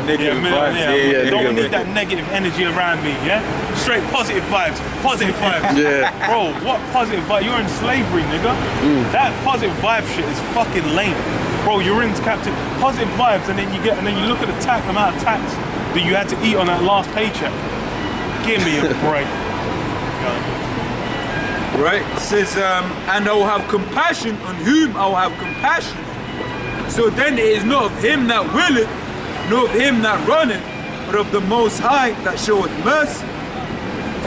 negative vibes. Yeah, don't need that negative energy around me, yeah? Straight positive vibes, positive vibes. Yeah. Bro, what positive vibe? You're in slavery, nigga. That positive vibe shit is fucking lame. Bro, you're in captive. Positive vibes, and then you look at the amount of tax that you had to eat on that last paycheck. Give me a break. Right, it says, and I will have compassion on whom I will have compassion. So then it is not of him that willeth, nor of him that runneth, but of the Most High that showeth mercy.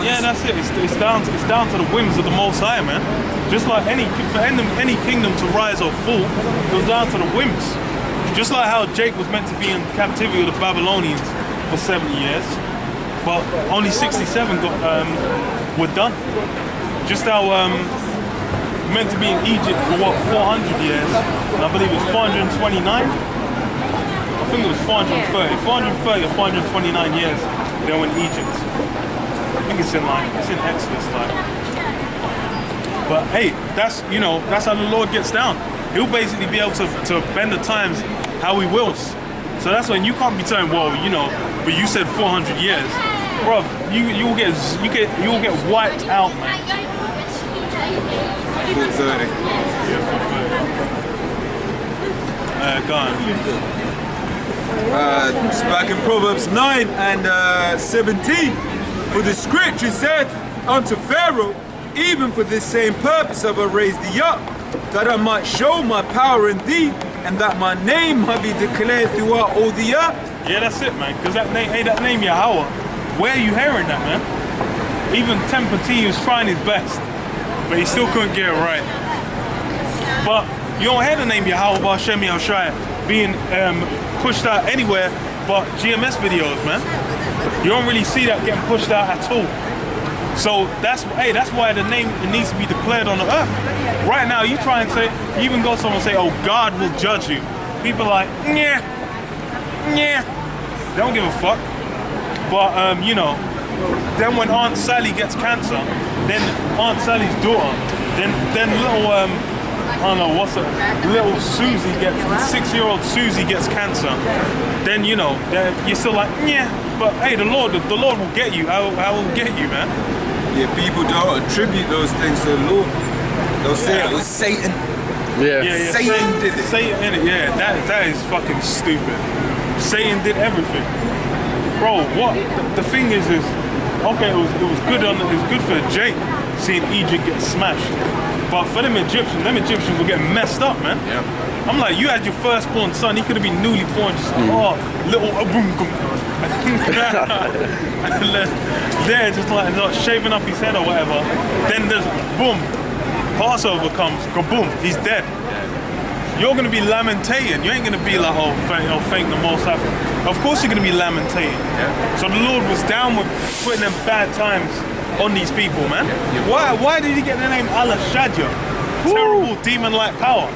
Yeah, that's it. It's down to the whims of the Most High, man. Just like any kingdom to rise or fall, it goes down to the whims. Just like how Jake was meant to be in captivity with the Babylonians for 70 years, but only 67 were done. Just how meant to be in Egypt for what, 400 years, and I believe it was 429. I think it was 430 or 429 years they were in Egypt. I think it's in Exodus like. But hey, that's how the Lord gets down. He'll basically be able to bend the times how he wills. So that's when you can't be saying, well, but you said 400 years. Bruv, you'll get wiped out, man. 430. Go on. It's back in Proverbs 9 and 17. For the scripture said unto Pharaoh, even for this same purpose have I raised thee up, that I might show my power in thee, and that my name might be declared throughout all the earth. Yeah, that's it, man. Because that name Yahweh, where are you hearing that, man? Even Temper T was trying his best, but he still couldn't get it right. But you don't hear the name Yahweh Ba'Shem Yahushua being pushed out anywhere but GMS videos, man. You don't really see that getting pushed out at all. So that's why the name needs to be declared on the earth. Right now, you try and say, you even go somewhere and say, oh, God will judge you. People are like, yeah. They don't give a fuck. But, then when Aunt Sally gets cancer, then Aunt Sally's daughter, then little, I don't know, little Susie gets, 6-year-old Susie gets cancer, then, you're still like, yeah. But hey, the Lord will get you. I will get you, man. Yeah, people don't attribute those things to the Lord. They'll say it was Satan. Yeah. Satan did it. Satan in it, yeah. That is fucking stupid. Satan did everything, bro. What the thing is okay. It was good for Jake seeing Egypt get smashed, but for them Egyptians were getting messed up, man. Yeah. I'm like, you had your firstborn son. He could have been newly born, just little boom. They're just like shaving up his head or whatever. Then there's boom, Passover comes, boom, he's dead. You're gonna be lamentating. You ain't gonna be like, thank the Most High. Of course you're gonna be lamentating. Yeah. So the Lord was down with putting them bad times on these people, man. Yeah. Why did he get the name Allah Shadja? Terrible demon-like power.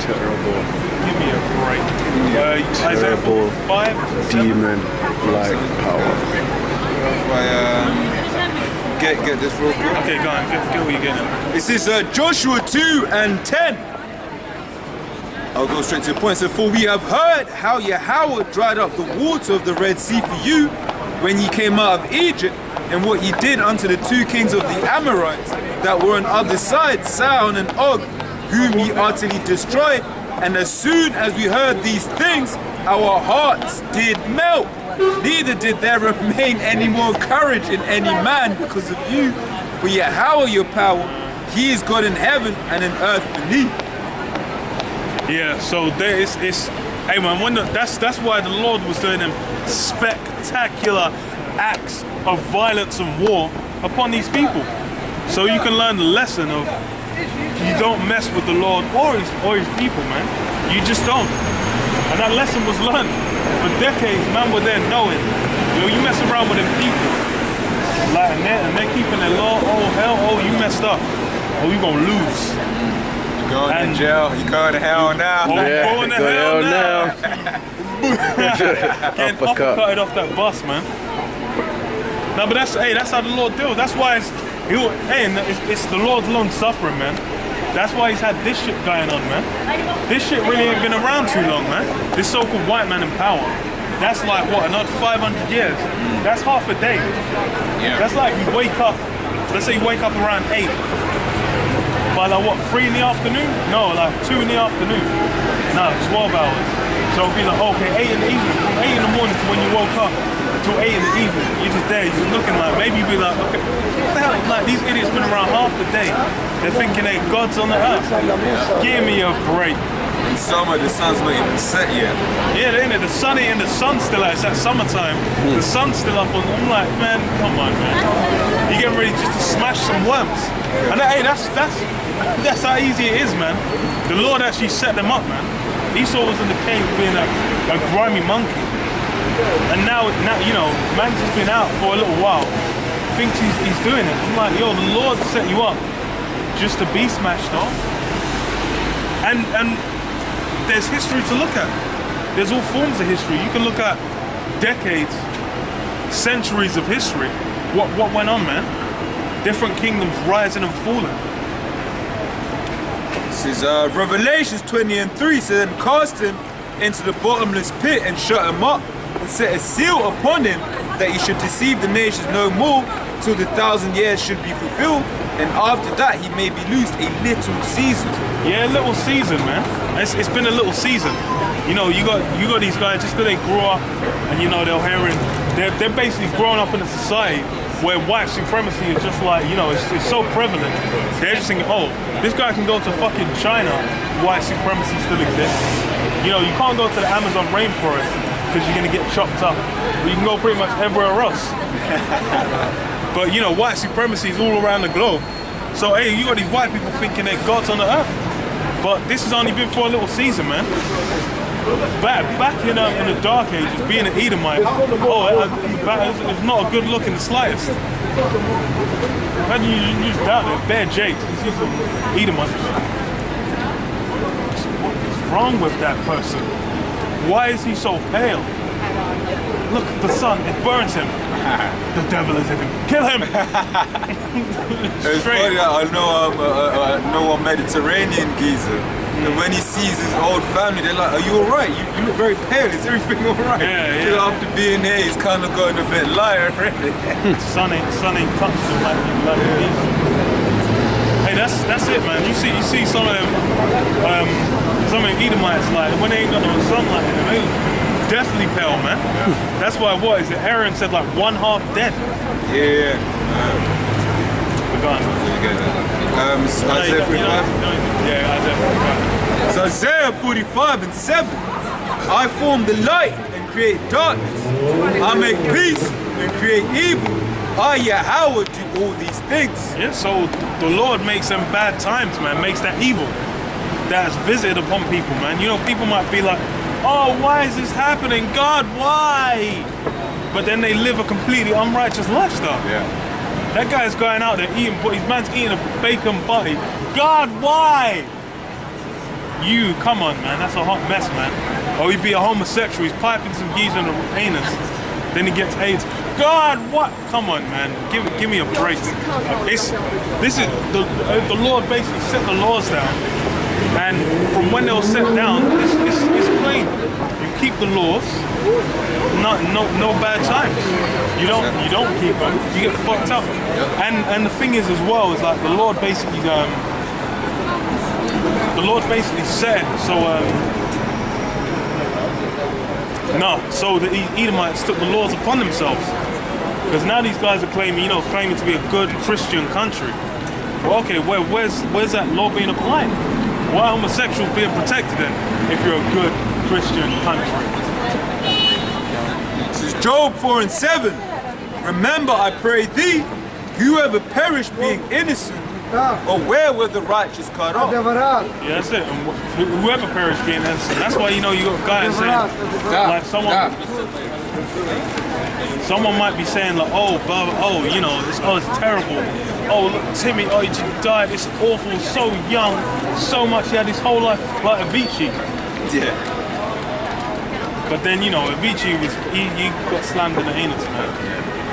Terrible. Give me a break. Isaiah 5. Demon-like power. Get this real quick. Okay, go on. Get what you're getting. This is Joshua 2 and 10. I'll go straight to the point. So, for we have heard how Yahweh dried up the water of the Red Sea for you when ye came out of Egypt, and what ye did unto the 2 kings of the Amorites that were on other side, Sihon and Og, whom ye utterly destroyed. And as soon as we heard these things, our hearts did melt. Neither did there remain any more courage in any man because of you. For Yahweh your power, he is God in heaven and in earth beneath. Yeah, so there is, hey man, that's why the Lord was doing them spectacular acts of violence and war upon these people. So you can learn the lesson of you don't mess with the Lord or his people, man. You just don't. And that lesson was learned for decades. Man were there knowing, you mess around with them people, like, and they're keeping their law. Oh hell, oh you messed up. Oh you gonna lose. You going to jail. You going to hell now. Oh, Yeah, going to go hell now. Getting uppercutted off that bus, man. No, but that's how the Lord deals. That's why it's the Lord's long suffering, man. That's why he's had this shit going on, man. This shit really ain't been around too long, man. This so-called white man in power. That's like what, another 500 years. That's half a day. Yeah. That's like you wake up, let's say you wake up around 8. By like what, 3 in the afternoon? No, like 2 in the afternoon. No, 12 hours. So it'll be like, okay, 8 in the evening. From 8 in the morning to when you woke up till 8 in the evening. You're just there, you're just looking like, maybe you'll be like, okay, what the hell? Like these idiots been around half the day. They're thinking they God's on the earth. Give me a break. In summer, the sun's not even set yet. Yeah, ain't it? The sun ain't, and the sun's still out. It's that summertime. The sun's still up on. I'm like, man, come on, man. You getting ready just to smash some worms. And hey, that's how easy it is, man. The Lord actually set them up, man. Esau was in the cave being a grimy monkey, and now you know, man's just been out for a little while. Thinks he's doing it. I'm like, yo, the Lord set you up just to be smashed off. And there's history to look at. There's all forms of history. You can look at decades, centuries of history. What went on, man? Different kingdoms rising and falling. This is Revelations 20:3 says, and cast him into the bottomless pit and shut him up and set a seal upon him that he should deceive the nations no more till the 1,000 years should be fulfilled, and after that he may be loosed a little season. Yeah, a little season, man. It's been a little season. You know, you got these guys just because they grew up, and you know they're basically growing up in a society where white supremacy is just like, you know, it's so prevalent. They're just thinking, oh, this guy can go to fucking China, white supremacy still exists. You know, you can't go to the Amazon rainforest because you're gonna get chopped up. But you can go pretty much everywhere else. But you know, white supremacy is all around the globe. So hey, you got these white people thinking they're gods on the earth. But this has only been for a little season, man. Back in the dark ages, being an Edomite, it's not a good look in the slightest. Man, you just doubt it. Bad Jake, he's an Edomite. What's wrong with that person? Why is he so pale? Look, the sun, it burns him. The devil is in him. Kill him! It's funny, I know a Mediterranean geezer. And when he sees his old family, they're like, are you alright? You look very pale, is everything alright? Yeah. After being here, he's kind of gotten a bit lighter, really. Sun ain't touched him like it is. Hey, that's it, man. You see some of them Edomites, like, when they ain't got no sunlight in them, they definitely pale, man. That's why, what is it? Aaron said like 1/2 dead. Yeah. We're gone. Isaiah 45. Yeah, Isaiah 45. So Isaiah 45:7. I form the light and create darkness. I make peace and create evil. I, Yahweh, do all these things. Yeah, so the Lord makes them bad times, man. Makes that evil that's visited upon people, man. You know, people might be like, oh, why is this happening? God, why? But then they live a completely unrighteous lifestyle. Yeah. That guy's going out there eating, but his man's eating a bacon butty. God, why? You, come on, man. That's a hot mess, man. Or he'd be a homosexual. He's piping some geezer in the anus. Then he gets AIDS. God, what? Come on, man. Give me a break. The Lord basically set the laws down. And from when they were set down, it's plain. You keep the laws, no bad times. You don't keep them, you get fucked up. And the thing is as well, is like the Lord basically said, so the Edomites took the laws upon themselves. Because now these guys are claiming to be a good Christian country. Well, okay, where's that law being applied? Why are homosexuals being protected then, if you're a good Christian country? This is Job 4:7. Remember, I pray thee, whoever perished being innocent, or where were the righteous cut off? Yeah, that's it. And whoever perished being innocent. That's why you got guys saying, like someone might be saying like, oh, it's terrible. Oh, look, Timmy, he just died. It's awful. So young, so much. He had his whole life, like Avicii. Yeah. But then Avicii he got slammed in the anus, man.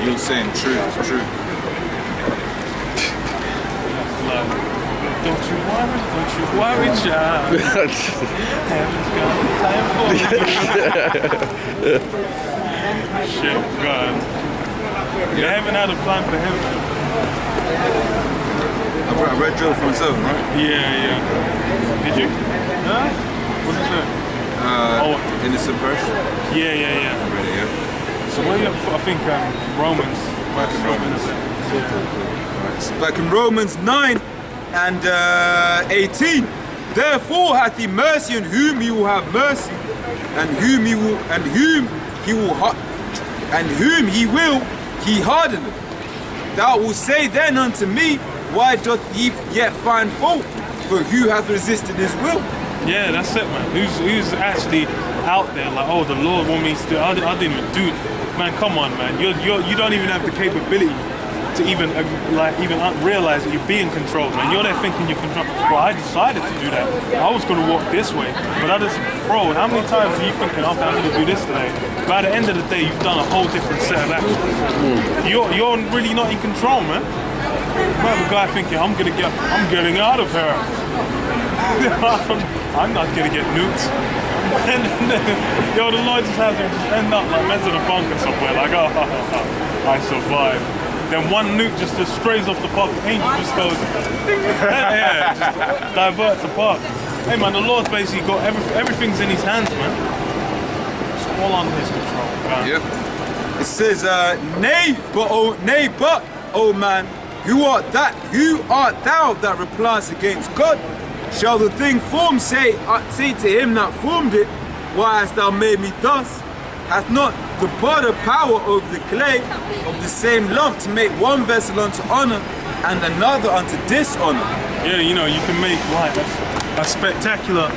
You're saying true. It's true. Don't you worry, child. Heaven's got time for you. Shit, God. Yeah, heaven had a plan for him. I read Job from 7, right? Yeah. Did you? Huh? What's it say? Innocent person. Yeah. I read it, yeah. So what do you have for, I think, Romans. Back in Romans. Yeah. It's back in Romans 9 and 18. Therefore hath he mercy on whom he will have mercy, and whom he will he hardeneth. Thou wilt say then unto me, why doth ye yet find fault? For who hath resisted his will? Yeah, that's it, man. Who's actually out there like, oh, the Lord want me to do? I didn't even do it. Man, come on, man. You don't even have the capability to even realize that you're being controlled, man. You're there thinking you're controlled. Well, I decided to do that. I was going to walk this way, but bro, how many times are you thinking, okay, I'm going to do this today? By the end of the day, you've done a whole different set of actions. You're really not in control, man. You have a guy thinking, I'm getting out of here. I'm not gonna get nuked. And then, the Lord just has him just end up like meant in a bunker somewhere, like, oh, I survived. Then one nuke just strays off the park, the angel just goes, yeah, just diverts the park. Hey man, the Lord's basically got everything's in his hands, man. It's all under his control, man. Yep. It says, nay, but, oh man, who art thou that replies against God? Shall the thing formed say to him that formed it, why hast thou made me thus? Hath not the potter power over the clay of the same lump to make one vessel unto honor and another unto dishonor? Yeah, you can make like a spectacular,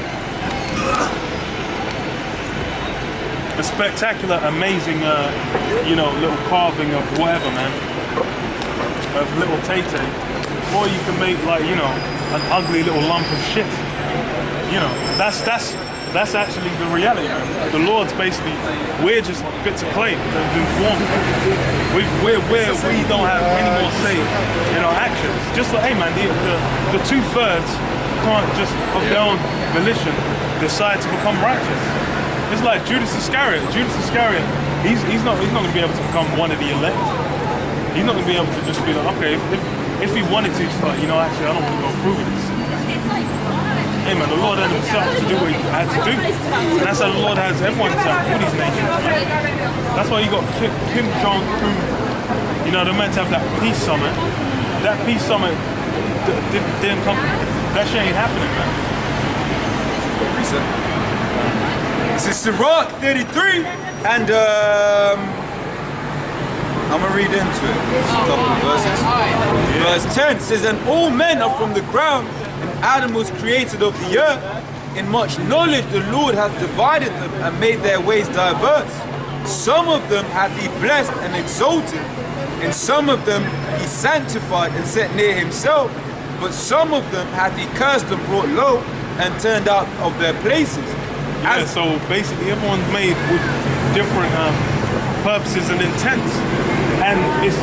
amazing, little carving of whatever, man. Of little Tay-Tay, or you can make an ugly little lump of shit. That's actually the reality, man. The Lord's basically, we're just bits of clay that have been formed. We don't have any more say in our actions. Just like, hey man, the 2/3 can't just of their own volition decide to become righteous. It's like Judas Iscariot. He's not going to be able to become one of the elect. He's not going to be able to just be like, okay, if he wanted to, just like, actually, I don't want to go through with this. Hey man, the Lord had himself to do what he had to do. And that's how the Lord has everyone himself, all these nations. Man. That's why you got Kim Jong-un. They're meant to have that peace summit. That peace summit didn't come. That shit ain't happening, man. This is Sirach 33, and I'm going to read into it, a couple of verses. Verse 10 says, and all men are from the ground, and Adam was created of the earth. In much knowledge the Lord hath divided them, and made their ways diverse. Some of them hath he blessed and exalted, and some of them he sanctified and set near himself, but some of them hath he cursed and brought low, and turned out of their places. Yeah, so basically everyone's made with different purposes and intents. And it's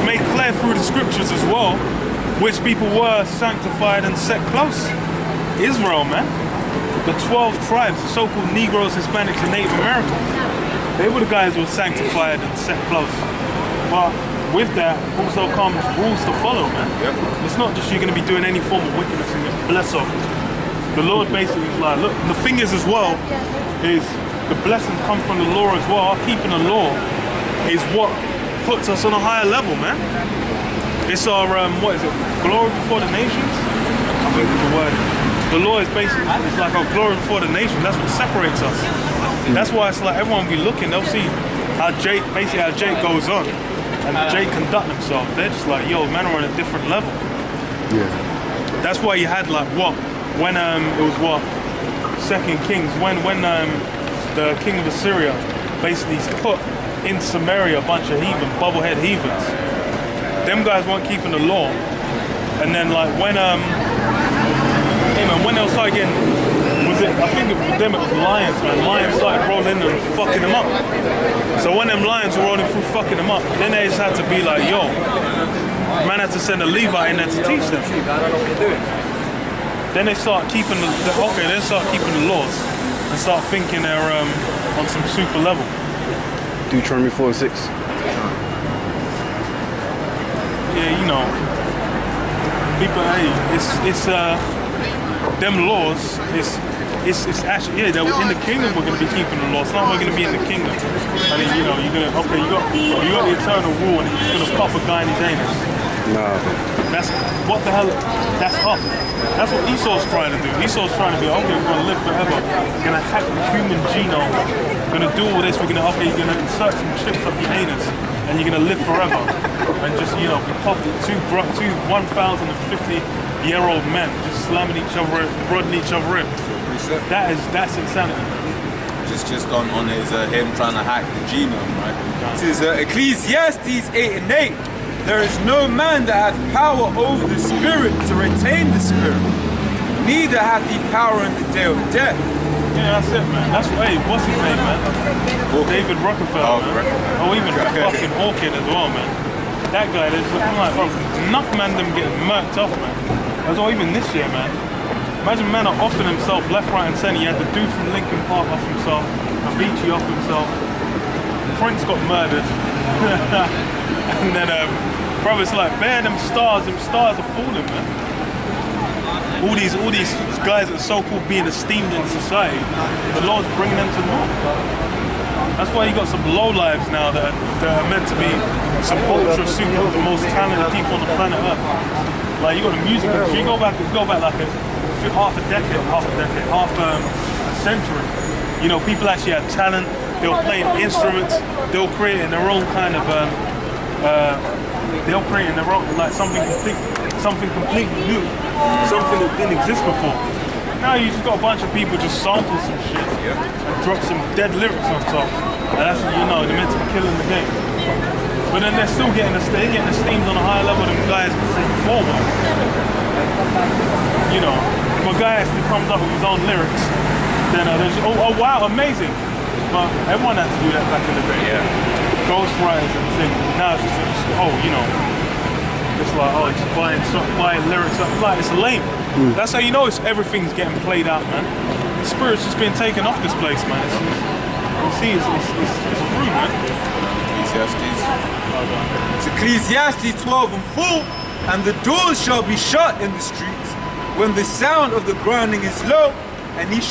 made clear through the scriptures as well, which people were sanctified and set close. Israel, man. The 12 tribes, the so-called Negroes, Hispanics, and Native Americans. They were the guys who were sanctified and set close. But with that also comes rules to follow, man. Yep. It's not just you're going to be doing any form of wickedness and get blessed off. The Lord basically is like, look, the thing is as well, is the blessings come from the law as well. Keeping the law is what puts us on a higher level, man. It's our, what is it, glory before the nations? I think it's the word. The law is basically, it's like our glory before the nation. That's what separates us. That's why it's like everyone will be looking, they'll see how Jake goes on. And Jake conduct himself. They're just like, yo, man, we're on a different level. Yeah. That's why you had like what? When it was what? 2 Kings, when the king of Assyria basically put in Samaria a bunch of heathen, bubblehead heathens. Them guys weren't keeping the law. And then like when they started getting, I think it was lions, man. Lions started rolling and fucking them up. So when them lions were rolling through fucking them up, then they just had to be like, yo, man had to send a Levite in there to teach them. Then they start keeping they start keeping the laws and start thinking they're on some super level. Deuteronomy 4:6. Yeah, you know, people. Hey, it's them laws. It's actually they're in the kingdom. We're gonna be keeping the laws. It's not we're gonna be in the kingdom. I mean, you know, you're gonna you got the eternal rule, and you're just gonna pop a guy in his anus. Nah. That's what the hell. That's us. That's what Esau's trying to do. Esau's trying to be okay. We're gonna live forever. We're gonna hack the human genome. We're gonna do all this. You're gonna insert some chips up your anus, and you're gonna live forever. And just be popping two 1,050-year-old men just slamming each other, prodding each other in. That's insanity. Just on his him trying to hack the genome, right? This is Ecclesiastes 8:8. There is no man that hath power over the spirit to retain the spirit, neither hath he power in the day of death. Yeah, that's it, man. That's what's his name, man? David Rockefeller, man. Oh, even fucking Hawking as well, man. That guy, I'm like, bro, enough man them getting murked off, man. As well, even this year, man. Imagine man are offing himself left, right, and centre. He had the dude from Linkin Park off himself, Avicii off himself. Prince got murdered, and then, bro, it's like, man, them stars are falling, man. All these guys that are so-called being esteemed in society, the Lord's bringing them to naught. That's why you got some low lives now that are meant to be some ultra super, the most talented people on the planet Earth. Like you got the music industry. You go back like half a century. You know, people actually had talent. They were playing instruments. They were creating their own kind of like something completely new, something that didn't exist before. Now you just got a bunch of people just sample some shit and drop some dead lyrics on top, and that's they're meant to be killing the game. But then they're still getting esteemed on a higher level than guys from before. You know, if a guy actually comes up with his own lyrics, then there's oh wow, amazing. But everyone had to do that back in the day. Yeah. Ghostwriters and things. Now it's just like, just buying lyrics up. Like, it's lame. That's how you know everything's getting played out, man. The spirit's just being taken off this place, man. It's free, man. It's Ecclesiastes 12:4. And the doors shall be shut in the streets when the sound of the grinding is low, and he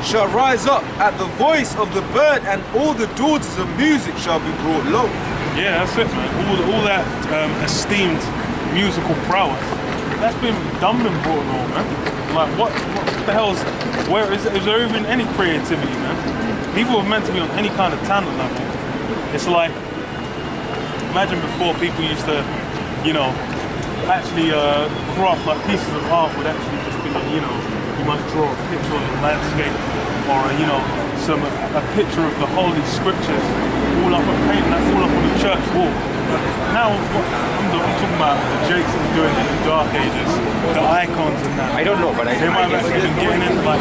shall rise up at the voice of the bird, and all the daughters of music shall be brought low. Yeah, that's it, man. All that esteemed musical prowess, that's been dumbed and brought low, man. Like, what the hell is there even any creativity, man? People are meant to be on any kind of talent level. It's like, imagine before people used to, actually craft like pieces of art would actually just be like, you might draw a picture of a landscape or a picture of the holy scriptures all up and painting that all up on the church wall. Now I'm talking about the Jakes that were doing it in the dark ages, the icons and that. I don't know, but they might have actually been getting into like,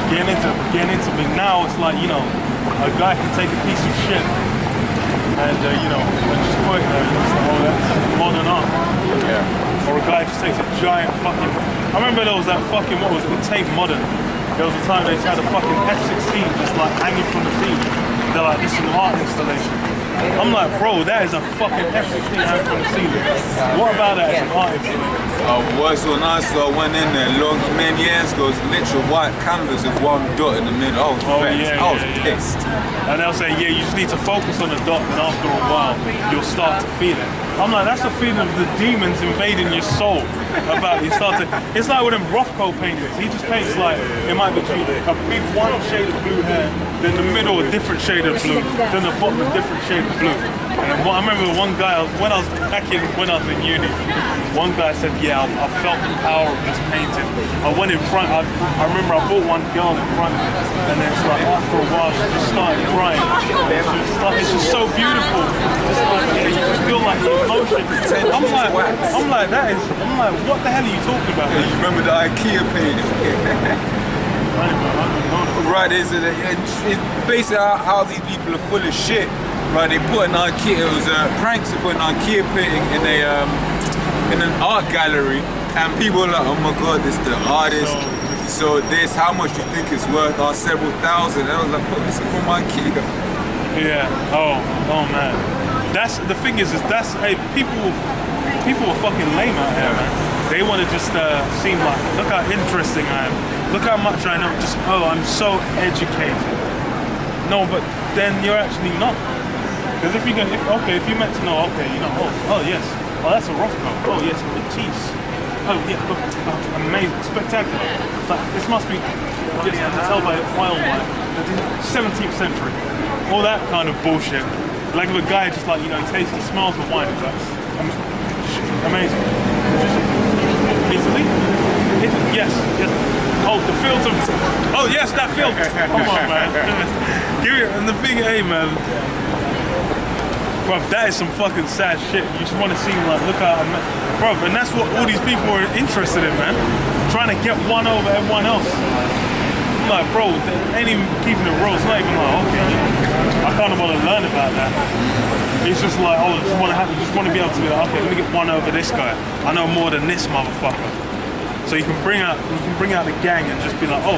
getting into it. Now it's like, a guy can take a piece of shit and just put it there and it's like, oh, that's modern art. Yeah. Or a guy just takes a giant fucking, I remember there was that fucking, what was it, Tape Modern. There was a time they had a fucking F-16 just like hanging from the ceiling. They're like, this is an art installation. I'm like, bro, that is a fucking F-16 hanging from the ceiling. What about that as an art installation? Worse or nicer, I went in there many years ago, it was literal white canvas with one dot in the middle. I was pissed. And they'll say, yeah, you just need to focus on the dot, and after a while, you'll start to feel it. I'm like, that's the feeling of the demons invading your soul. It's like with them Rothko paintings. He just paints like, it might be a big one shade of blue hair, then the middle a different shade of blue, then the bottom a different shade of blue. And I remember one guy, when I was in uni, one guy said, yeah, I felt the power of this painting. I went in front, I remember I bought one girl in front of me, and then it's like, after a while, she just started crying. It's just so beautiful. It's like, yeah, you just feel like the emotion. I'm like, what the hell are you talking about? You remember the IKEA painting? Right, it's basically how these people are full of shit. Right, they put an IKEA. It was pranks. They put an IKEA painting in an art gallery, and people were like, "Oh my God, this is the artist." So this, how much do you think it's worth? Oh, several thousand. And I was like, "Oh, this is from IKEA." Yeah. Oh man. That's the thing is that's hey people are fucking lame out here, man. They want to just seem like, look how interesting I am. Look how much I know. Just I'm so educated. No, but then you're actually not. Because if you meant to know, yes, that's a rough coat. Oh yes, Matisse. Oh yeah, amazing, spectacular. But this must be, yes, I can tell by oil wine, 17th century. All that kind of bullshit. Like if a guy just like, tastes and smells the wine, it's like, amazing. Italy? Yes. Oh, the fields of, oh yes, that field. Come on, man. Give it, and the thing, hey man. Bruv, that is some fucking sad shit. You just want to see like, look how, bruv, and that's what all these people are interested in, man. Trying to get one over everyone else. I'm like, bro, they ain't even keeping it real. It's not even like, okay, I kind of want to learn about that. It's just like, I just want to be able to be like, okay, let me get one over this guy. I know more than this motherfucker. So you can bring out the gang and just be like, oh,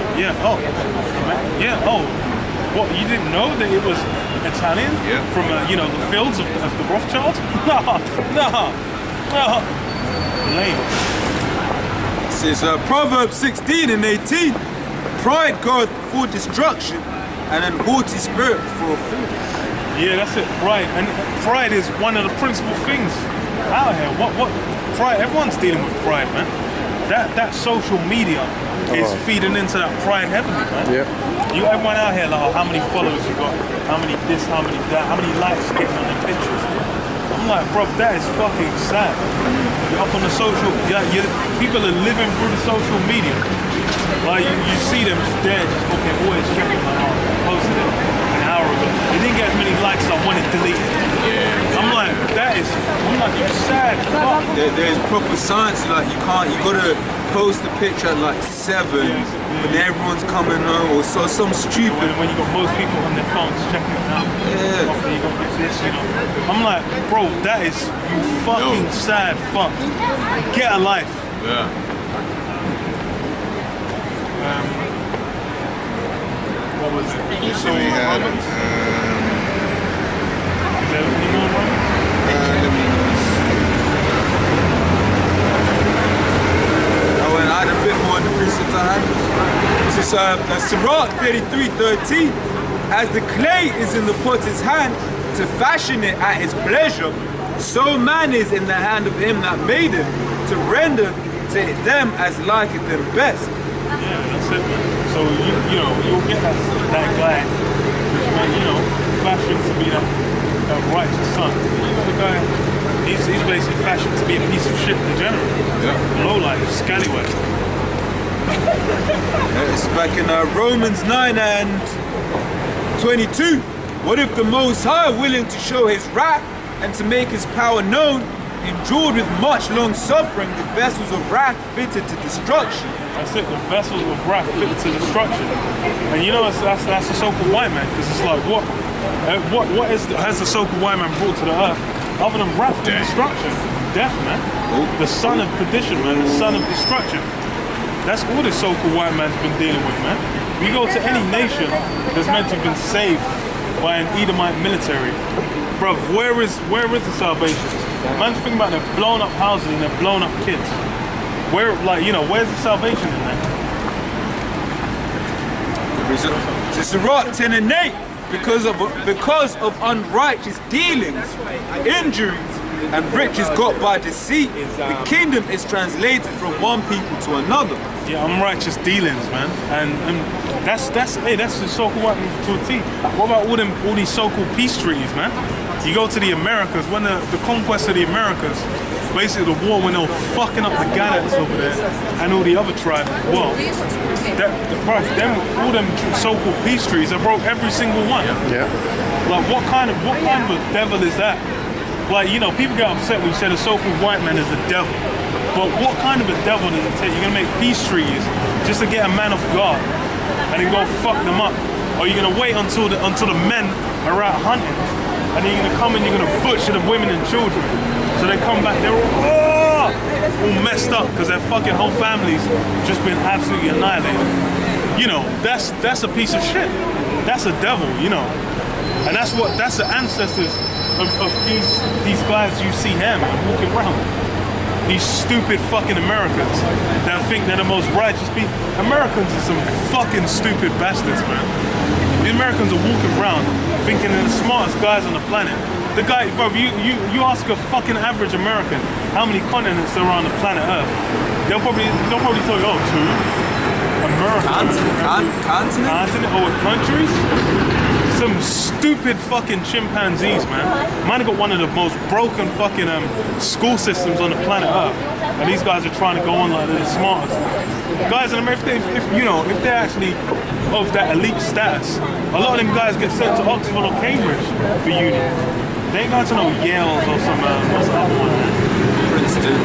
what, you didn't know that it was Italian from the fields of the Rothschilds? No. Lame. This is Proverbs 16 and 18. Pride goeth before destruction, and an haughty spirit before a fall. Yeah, that's it. Pride, and pride is one of the principal things out here. What pride? Everyone's dealing with pride, man. That social media is feeding into that pride heavily, man. Yep. Everyone out here like, oh, how many followers you got? How many this? How many that? How many likes you getting on their pictures? I'm like, bro, that is fucking sad. You're up on the social, people are living through the social media. Like you see them just there, just always checking like, oh, I posted it an hour ago. It didn't get as many likes as I wanted deleted. Yeah. I'm like, you're sad. Fuck. There's proper science, like you gotta post the picture at like 7 when everyone's coming home or so some stupid. When you got most people on their phones checking it out. Yeah. Okay, you got this, I'm like, bro, that is you fucking sad fuck. Get a life. Yeah. What was it? So we had Is there any more Romans? I had a bit more in the precept I had. This is Sirach 33:13. As the clay is in the potter's hand to fashion it at his pleasure, so man is in the hand of him that made him to render to them as liketh them best. Yeah, that's it, man. So you'll get that guy who's fashioned to be that righteous son. You got the guy, he's basically fashioned to be a piece of shit degenerate. Yeah. Lowlife, scallywag. It's back in Romans 9 and 22. What if the Most High, willing to show his wrath and to make his power known, endured with much long suffering the vessels of wrath fitted to destruction? That's it, the vessels of wrath fitted to destruction. And that's the so-called white man, because it's like, what has the so-called white man brought to the earth other than wrath and destruction? Death, man. The son of perdition, man, the son of destruction. That's all the so-called white man's been dealing with, man. You go to any nation that's meant to have been saved by an Edomite military, bruv, where is the salvation? Man's thinking about they've blown up houses and they've blown up kids. Where's the salvation in that? It's Sirach 10 and 8. Because of unrighteous dealings, injuries, and riches got by deceit, the kingdom is translated from one people to another. Yeah, unrighteous dealings, man, and that's the so-called white man to a T. What about all these so-called peace treaties, man? You go to the Americas, when the conquest of the Americas, basically the war when they were fucking up the Gannets over there and all the other tribes. Well, all them so-called peace treaties, they broke every single one. Yeah. Like what kind of a devil is that? Like, people get upset when you say the so-called white man is the devil. But what kind of a devil does it take? You're gonna make peace treaties just to get a man off guard and then go fuck them up? Or you're gonna wait until the men are out hunting and then you're gonna come and you're gonna butcher the women and children. So they come back, they're all messed up because their fucking whole families just been absolutely annihilated. You know, that's a piece of shit. That's a devil, you know. And that's the ancestors of these guys you see here, man, walking around. These stupid fucking Americans that think they're the most righteous people. Americans are some fucking stupid bastards, man. The Americans are walking around thinking they're the smartest guys on the planet. The guy, bro, you ask a fucking average American how many continents there are on the planet Earth, they'll probably tell you, 2. America. Continent or countries? Some stupid fucking chimpanzees, man. Man have got one of the most broken fucking school systems on the planet Earth. And these guys are trying to go on like they're the smartest. Guys in America, if they're actually of that elite status, a lot of them guys get sent to Oxford or Cambridge for uni. They ain't going to no Yales or some, what's the other one, man? Princeton,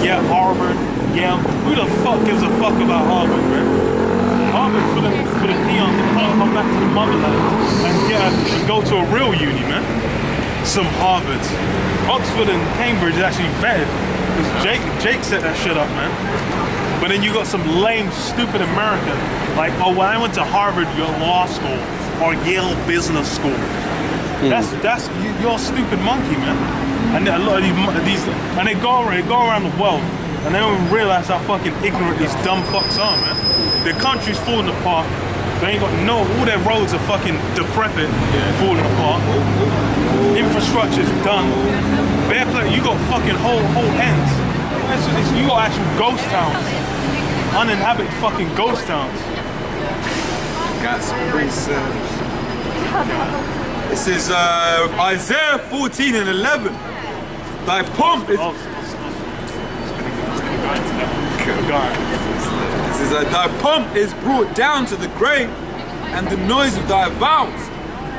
yeah, Harvard, Yale. Who the fuck gives a fuck about Harvard, man? Harvard for the peons that can't come back to the motherland and go to a real uni, man. Some Harvards. Oxford and Cambridge is actually vetted. Because Jake set that shit up, man. But then you got some lame, stupid American, like, oh, well, I went to Harvard Law School or Yale Business School. That's you're a stupid monkey, man. And a lot of these and they go around the world and they don't even realize how fucking ignorant these dumb fucks are, man. Their country's falling apart. They ain't got all their roads are fucking decrepit, falling apart. Infrastructure's done. You got fucking whole ends. You got actual ghost towns. Uninhabited fucking ghost towns. Got some precepts. This is Isaiah 14 and 11. Thy pomp is... This is thy pomp is brought down to the grave, and the noise of thy vows.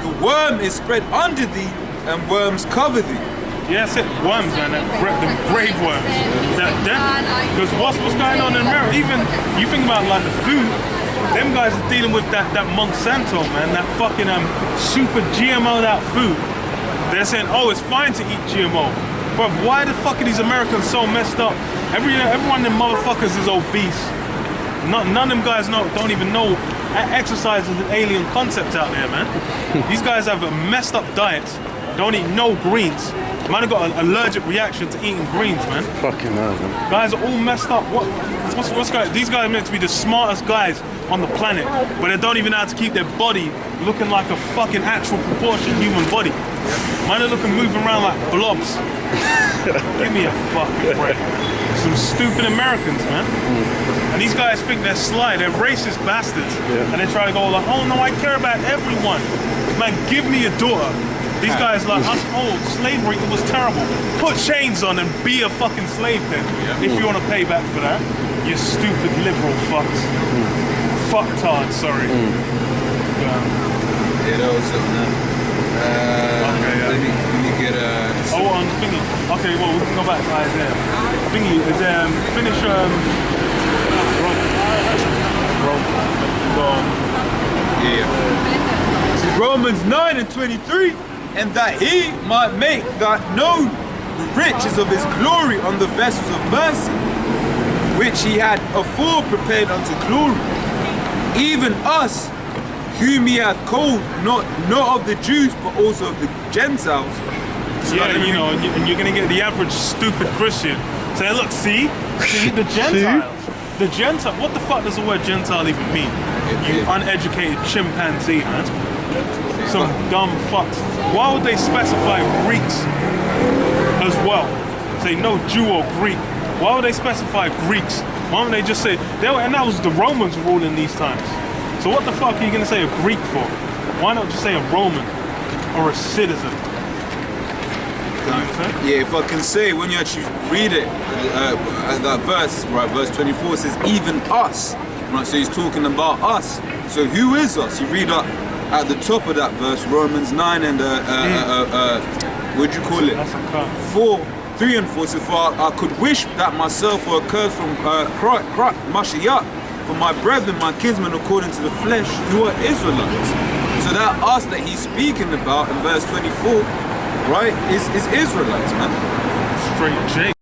The worm is spread under thee, and worms cover thee. Yeah, I said worms, man. The grave worms. That death. Because what's going on in America? Even you think about like the food. Them guys are dealing with that Monsanto, man. That fucking super GMO'd out food. They're saying, oh, it's fine to eat GMO. But why the fuck are these Americans so messed up? Everyone in motherfuckers is obese. None of them guys don't even know exercise is an alien concept out there, man. These guys have messed up diets. Don't eat no greens. Man, have got an allergic reaction to eating greens, man. Fucking hell, man. Guys are all messed up. What's going? These guys are meant to be the smartest guys on the planet, but they don't even know how to keep their body looking like a fucking actual proportion human body. Man, they're moving around like blobs. Give me a fucking break. Some stupid Americans, man. And these guys think they're sly. They're racist bastards. And they try to go like, oh no, I care about everyone. Man, give me a daughter. These guys like us old slavery, it was terrible. Put chains on and be a fucking slave then. If you want to pay back for that. You stupid liberal fucks. Fucktards, sorry. Yeah, that was something. Let me get oh, on thingy. Okay, well, we can go back to Isaiah. Thingy is finish This is Romans 9 and 23. And that he might make that known the riches of his glory on the vessels of mercy, which he had afore prepared unto glory, even us, whom he hath called, not of the Jews, but also of the Gentiles. Yeah, you know, and you're gonna get the average stupid Christian say, look, see the Gentiles. The Gentile, what the fuck does the word Gentile even mean? You uneducated chimpanzee, man. Some dumb fucks. Why would they specify Greeks as well? Say no Jew or Greek. Why would they specify Greeks? Why would they just say, and that was the Romans ruling these times. So what the fuck are you going to say a Greek for? Why not just say a Roman or a citizen? Yeah, if I can say, when you actually read it, that verse, right, verse 24 says, even us. Right, so he's talking about us. So who is us? You read up at the top of that verse, Romans 9 and what'd you call it? 3 and 4. So far, I could wish that myself were accursed from Mashiach, for my brethren, my kinsmen, according to the flesh, who are Israelites. So that us that he's speaking about in verse 24, right, is Israelites, man. Straight Jake.